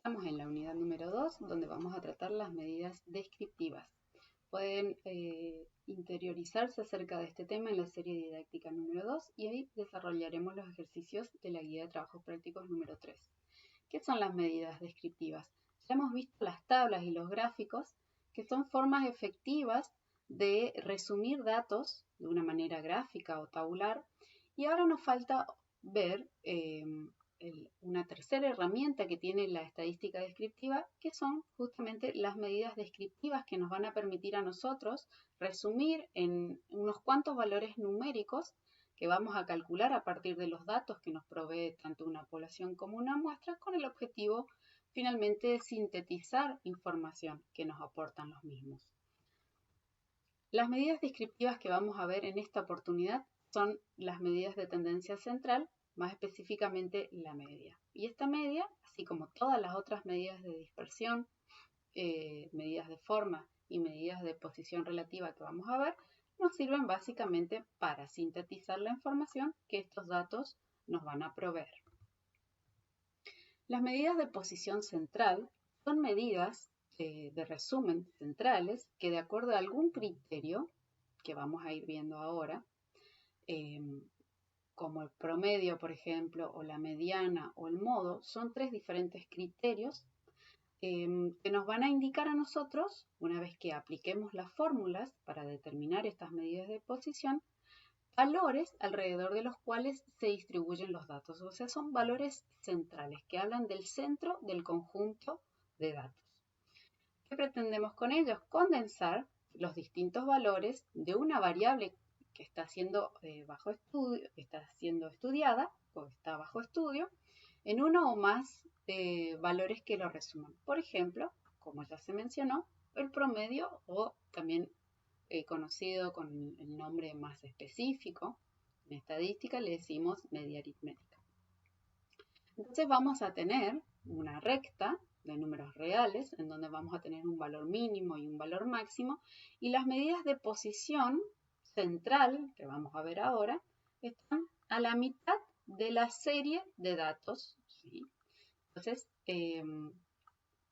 Estamos en la unidad número 2, donde vamos a tratar las medidas descriptivas. Pueden interiorizarse acerca de este tema en la serie didáctica número 2 y ahí desarrollaremos los ejercicios de la guía de trabajos prácticos número 3. ¿Qué son las medidas descriptivas? Ya hemos visto las tablas y los gráficos, que son formas efectivas de resumir datos de una manera gráfica o tabular, y ahora nos falta ver una tercera herramienta que tiene la estadística descriptiva, que son justamente las medidas descriptivas que nos van a permitir a nosotros resumir en unos cuantos valores numéricos que vamos a calcular a partir de los datos que nos provee tanto una población como una muestra, con el objetivo finalmente de sintetizar información que nos aportan los mismos. Las medidas descriptivas que vamos a ver en esta oportunidad son las medidas de tendencia central, más específicamente la media. Y esta media, así como todas las otras medidas de dispersión, medidas de forma y medidas de posición relativa que vamos a ver, nos sirven básicamente para sintetizar la información que estos datos nos van a proveer. Las medidas de posición central son medidas de resumen centrales que, de acuerdo a algún criterio que vamos a ir viendo ahora, como el promedio, por ejemplo, o la mediana o el modo, son tres diferentes criterios que nos van a indicar a nosotros, una vez que apliquemos las fórmulas para determinar estas medidas de posición, valores alrededor de los cuales se distribuyen los datos. O sea, son valores centrales que hablan del centro del conjunto de datos. ¿Qué pretendemos con ellos? Condensar los distintos valores de una variable que está siendo estudiada o está bajo estudio en uno o más valores que lo resuman. Por ejemplo, como ya se mencionó, el promedio, o también conocido con el nombre más específico en estadística, le decimos media aritmética. Entonces vamos a tener una recta de números reales, en donde vamos a tener un valor mínimo y un valor máximo, y las medidas de posición central, que vamos a ver ahora, están a la mitad de la serie de datos, ¿sí? Entonces,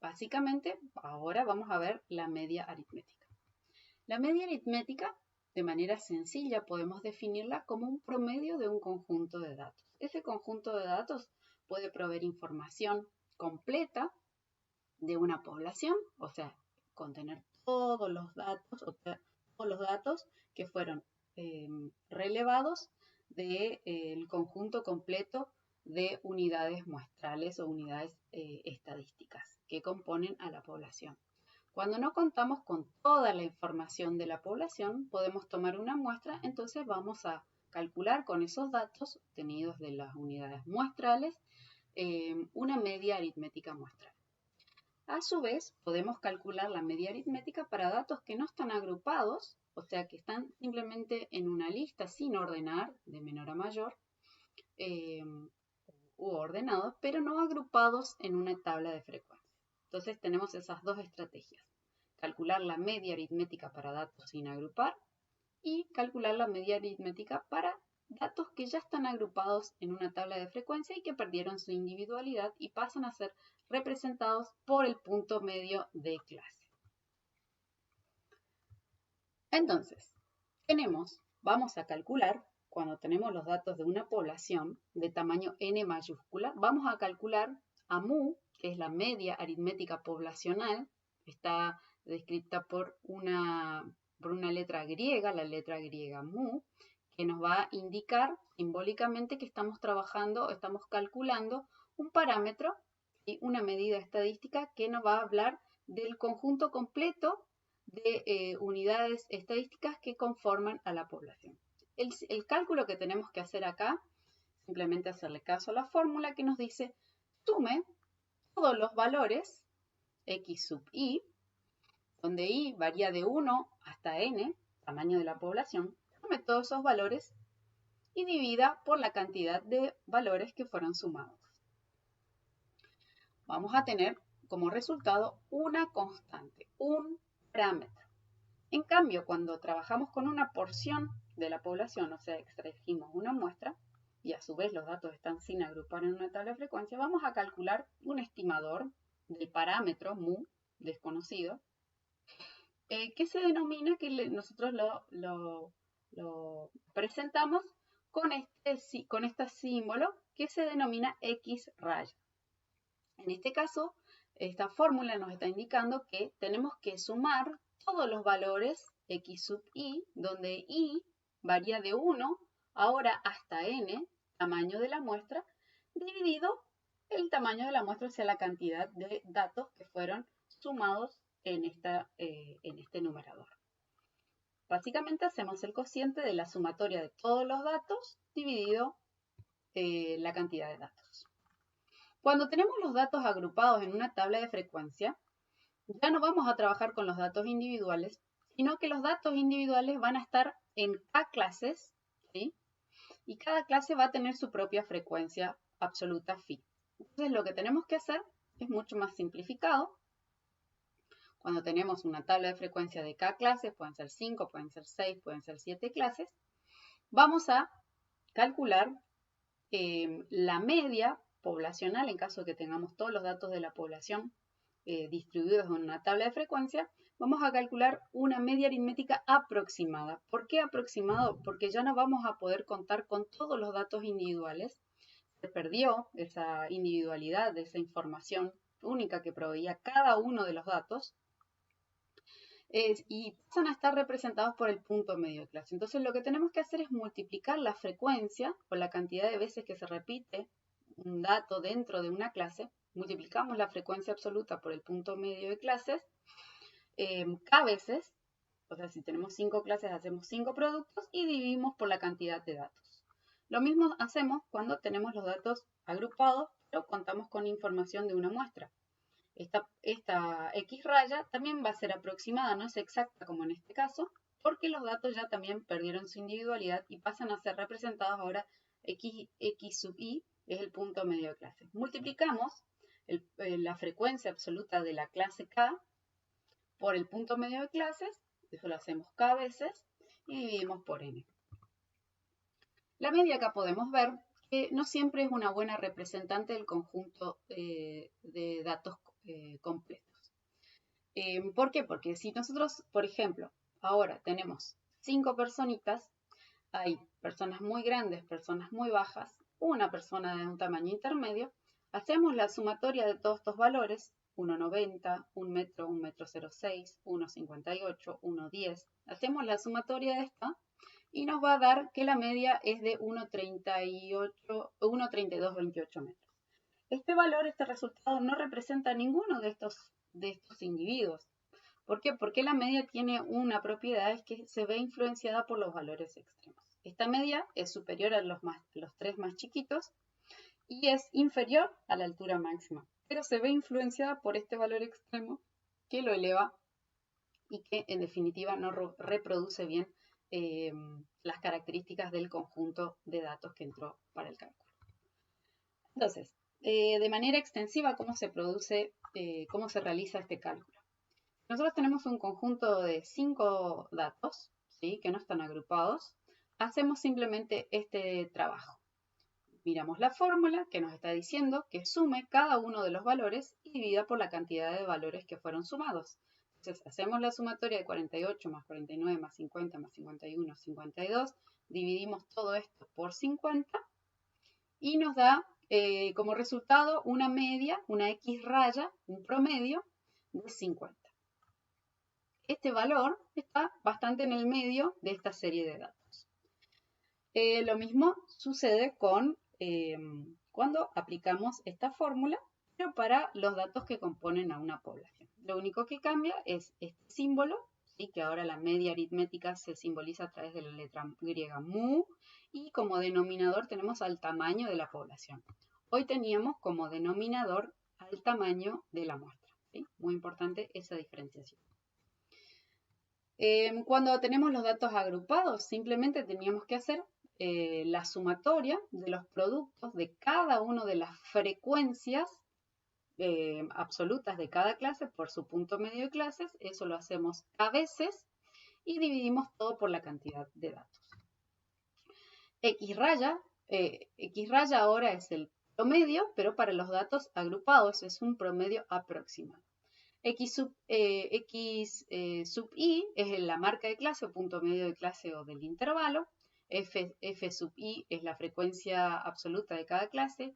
básicamente, ahora vamos a ver la media aritmética. La media aritmética, de manera sencilla, podemos definirla como un promedio de un conjunto de datos. Ese conjunto de datos puede proveer información completa de una población, o sea, contener todos los datos, o sea, todos los datos que fueron relevados del conjunto completo de unidades muestrales o unidades estadísticas que componen a la población. Cuando no contamos con toda la información de la población, podemos tomar una muestra, entonces vamos a calcular con esos datos obtenidos de las unidades muestrales una media aritmética muestral. A su vez, podemos calcular la media aritmética para datos que no están agrupados, o sea, que están simplemente en una lista sin ordenar, de menor a mayor, u ordenados, pero no agrupados en una tabla de frecuencia. Entonces tenemos esas dos estrategias: calcular la media aritmética para datos sin agrupar y calcular la media aritmética para datos que ya están agrupados en una tabla de frecuencia y que perdieron su individualidad y pasan a ser representados por el punto medio de clase. Entonces, vamos a calcular, cuando tenemos los datos de una población de tamaño n mayúscula, vamos a calcular a mu, que es la media aritmética poblacional, está descrita por una letra griega, la letra griega mu, que nos va a indicar simbólicamente que estamos calculando un parámetro y una medida estadística que nos va a hablar del conjunto completo de unidades estadísticas que conforman a la población. El cálculo que tenemos que hacer acá, simplemente hacerle caso a la fórmula que nos dice: sume todos los valores x sub i, donde i varía de 1 hasta n, tamaño de la población, sume todos esos valores y divida por la cantidad de valores que fueron sumados. Vamos a tener como resultado una constante, un parámetro. En cambio, cuando trabajamos con una porción de la población, o sea, extrajimos una muestra, y a su vez los datos están sin agrupar en una tabla de frecuencia, vamos a calcular un estimador del parámetro mu, desconocido, que se denomina, que nosotros lo presentamos con este símbolo que se denomina X raya. En este caso, esta fórmula nos está indicando que tenemos que sumar todos los valores X sub i, donde i varía de 1 ahora hasta n, tamaño de la muestra, dividido el tamaño de la muestra hacia la cantidad de datos que fueron sumados en este numerador. Básicamente hacemos el cociente de la sumatoria de todos los datos dividido la cantidad de datos. Cuando tenemos los datos agrupados en una tabla de frecuencia, ya no vamos a trabajar con los datos individuales, sino que los datos individuales van a estar en K clases, ¿sí? Y cada clase va a tener su propia frecuencia absoluta phi. Entonces lo que tenemos que hacer es mucho más simplificado. Cuando tenemos una tabla de frecuencia de K clases, pueden ser 5, pueden ser 6, pueden ser 7 clases, vamos a calcular la media poblacional, en caso de que tengamos todos los datos de la población distribuidos en una tabla de frecuencia, vamos a calcular una media aritmética aproximada. ¿Por qué aproximado? Porque ya no vamos a poder contar con todos los datos individuales. Se perdió esa individualidad de esa información única que proveía cada uno de los datos y pasan a estar representados por el punto medio de clase. Entonces lo que tenemos que hacer es multiplicar la frecuencia o la cantidad de veces que se repite un dato dentro de una clase, multiplicamos la frecuencia absoluta por el punto medio de clases, K veces, o sea, si tenemos 5 clases hacemos 5 productos y dividimos por la cantidad de datos. Lo mismo hacemos cuando tenemos los datos agrupados, pero contamos con información de una muestra. Esta X raya también va a ser aproximada, no es exacta como en este caso, porque los datos ya también perdieron su individualidad y pasan a ser representados ahora X sub i, es el punto medio de clase. Multiplicamos la frecuencia absoluta de la clase K por el punto medio de clases, eso lo hacemos K veces, y dividimos por n. La media acá podemos ver que no siempre es una buena representante del conjunto de datos completos. ¿Por qué? Porque si nosotros, por ejemplo, ahora tenemos 5 personitas, hay personas muy grandes, personas muy bajas, una persona de un tamaño intermedio, hacemos la sumatoria de todos estos valores, 1,90, 1 metro, 1,06 metros, 1,58, 1,10, hacemos la sumatoria de esta y nos va a dar que la media es de 1,3228 metros. Este valor, este resultado, no representa ninguno de estos individuos. ¿Por qué? Porque la media tiene una propiedad, es que se ve influenciada por los valores extremos. Esta media es superior a los 3 más chiquitos y es inferior a la altura máxima, pero se ve influenciada por este valor extremo que lo eleva y que en definitiva no reproduce bien las características del conjunto de datos que entró para el cálculo. Entonces, de manera extensiva, ¿cómo se realiza este cálculo? Nosotros tenemos un conjunto de 5 datos, ¿sí?, que no están agrupados. Hacemos simplemente este trabajo. Miramos la fórmula que nos está diciendo que sume cada uno de los valores y divida por la cantidad de valores que fueron sumados. Entonces, hacemos la sumatoria de 48 más 49 más 50 más 51, 52. Dividimos todo esto por 50 y nos da como resultado una media, una X raya, un promedio de 50. Este valor está bastante en el medio de esta serie de datos. Lo mismo sucede con cuando aplicamos esta fórmula, pero para los datos que componen a una población. Lo único que cambia es este símbolo, ¿sí?, que ahora la media aritmética se simboliza a través de la letra griega mu, y como denominador tenemos al tamaño de la población. Hoy teníamos como denominador al tamaño de la muestra, ¿sí? Muy importante esa diferenciación. Cuando tenemos los datos agrupados, simplemente teníamos que hacer la sumatoria de los productos de cada una de las frecuencias absolutas de cada clase por su punto medio de clases. Eso lo hacemos a veces y dividimos todo por la cantidad de datos. X raya ahora es el promedio, pero para los datos agrupados es un promedio aproximado. X sub i es la marca de clase o punto medio de clase o del intervalo. F sub i es la frecuencia absoluta de cada clase.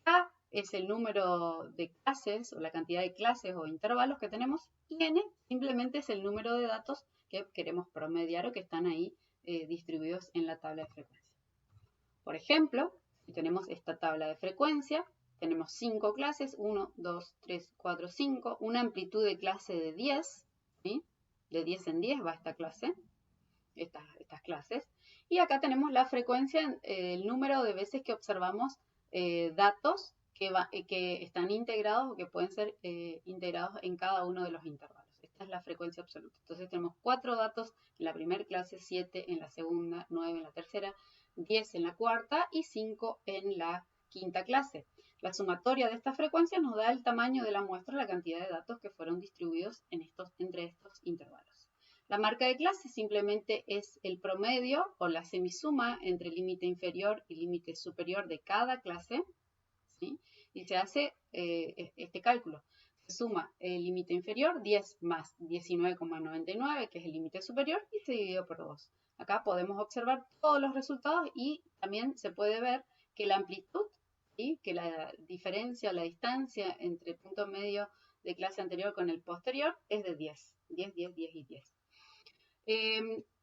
K es el número de clases o la cantidad de clases o intervalos que tenemos. Y N simplemente es el número de datos que queremos promediar o que están ahí distribuidos en la tabla de frecuencia. Por ejemplo, si tenemos esta tabla de frecuencia, tenemos 5 clases, 1, 2, 3, 4, 5, una amplitud de clase de 10, ¿sí? De 10 en 10 va esta clase, estas clases. Y acá tenemos la frecuencia, el número de veces que observamos datos que están integrados o que pueden ser integrados en cada uno de los intervalos. Esta es la frecuencia absoluta. Entonces tenemos 4 datos en la primera clase, 7 en la segunda, 9 en la tercera, 10 en la cuarta y 5 en la quinta clase. La sumatoria de estas frecuencias nos da el tamaño de la muestra, la cantidad de datos que fueron distribuidos entre estos intervalos. La marca de clase simplemente es el promedio o la semisuma entre el límite inferior y límite superior de cada clase, ¿sí? Y se hace este cálculo. Se suma el límite inferior, 10 más 19,99, que es el límite superior, y se divide por 2. Acá podemos observar todos los resultados y también se puede ver que la amplitud, ¿sí? Que la diferencia, la distancia entre el punto medio de clase anterior con el posterior es de 10. 10, 10, 10 y 10.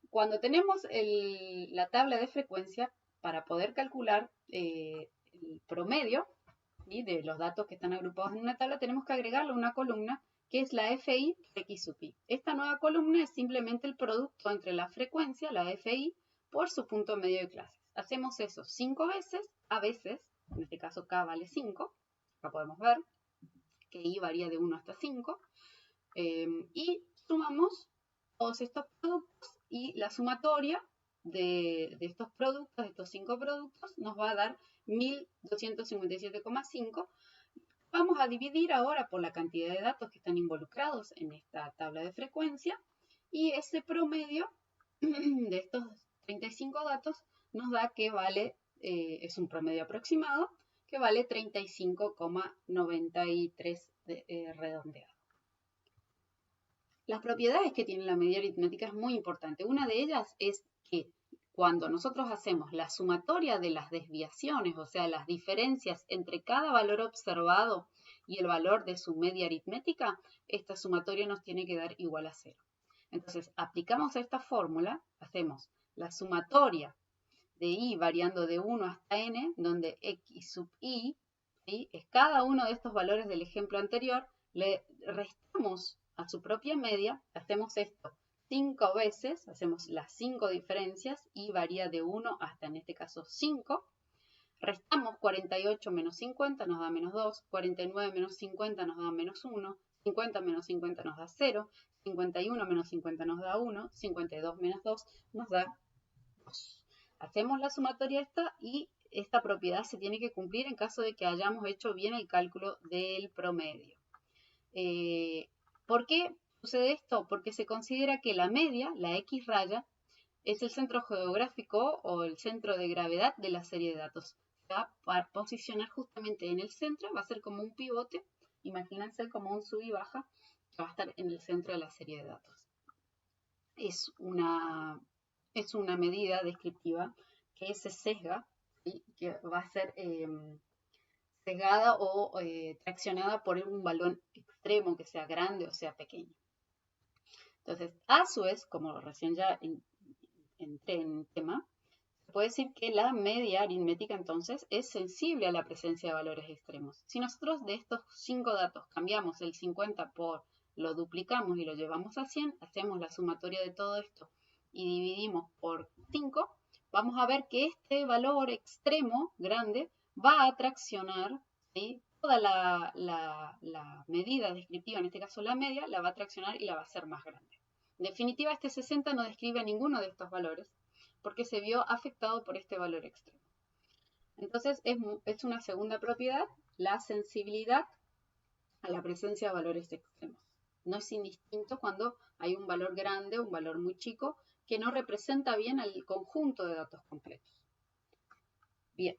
Cuando tenemos la tabla de frecuencia, para poder calcular el promedio, ¿sí? De los datos que están agrupados en una tabla, tenemos que agregarle una columna que es la FI X sub i. Esta nueva columna es simplemente el producto entre la frecuencia, la FI, por su punto medio de clases. Hacemos eso 5 veces, a veces, en este caso K vale 5, acá podemos ver que I varía de 1 hasta 5, y sumamos todos estos productos y la sumatoria de estos productos, de estos 5 productos, nos va a dar 1257,5. Vamos a dividir ahora por la cantidad de datos que están involucrados en esta tabla de frecuencia y ese promedio de estos 35 datos nos da que vale, es un promedio aproximado, que vale 35,93 redondeado. Las propiedades que tiene la medida aritmética es muy importante. Una de ellas es que cuando nosotros hacemos la sumatoria de las desviaciones, o sea, las diferencias entre cada valor observado y el valor de su media aritmética, esta sumatoria nos tiene que dar igual a 0. Entonces, aplicamos esta fórmula, hacemos la sumatoria de i variando de 1 hasta n, donde x sub i, ¿sí? Es cada uno de estos valores del ejemplo anterior, le restamos a su propia media, hacemos esto 5 veces, hacemos las 5 diferencias, y varía de 1 hasta, en este caso, 5. Restamos 48 menos 50, nos da menos 2, 49 menos 50 nos da menos 1, 50 menos 50 nos da 0, 51 menos 50 nos da 1, 52 menos 2 nos da 2. Hacemos la sumatoria esta y esta propiedad se tiene que cumplir en caso de que hayamos hecho bien el cálculo del promedio. ¿Por qué sucede esto? Porque se considera que la media, la X raya, es el centro geográfico o el centro de gravedad de la serie de datos. Se va a posicionar justamente en el centro, va a ser como un pivote, imagínense como un sub y baja, que va a estar en el centro de la serie de datos. Es una medida descriptiva que se sesga, ¿sí? Que va a ser sesgada o traccionada por un valor extremo, que sea grande o sea pequeño. Entonces, a su vez, como recién ya entré en el tema, se puede decir que la media aritmética entonces es sensible a la presencia de valores extremos. Si nosotros de estos 5 datos cambiamos el 50 por lo duplicamos y lo llevamos a 100, hacemos la sumatoria de todo esto y dividimos por 5, vamos a ver que este valor extremo grande va a traccionar, ¿sí? Toda la medida descriptiva, en este caso la media, la va a traccionar y la va a hacer más grande. En definitiva, este 60 no describe ninguno de estos valores porque se vio afectado por este valor extremo. Entonces, es una segunda propiedad, la sensibilidad a la presencia de valores extremos. No es indistinto cuando hay un valor grande o un valor muy chico que no representa bien al conjunto de datos completos. Bien.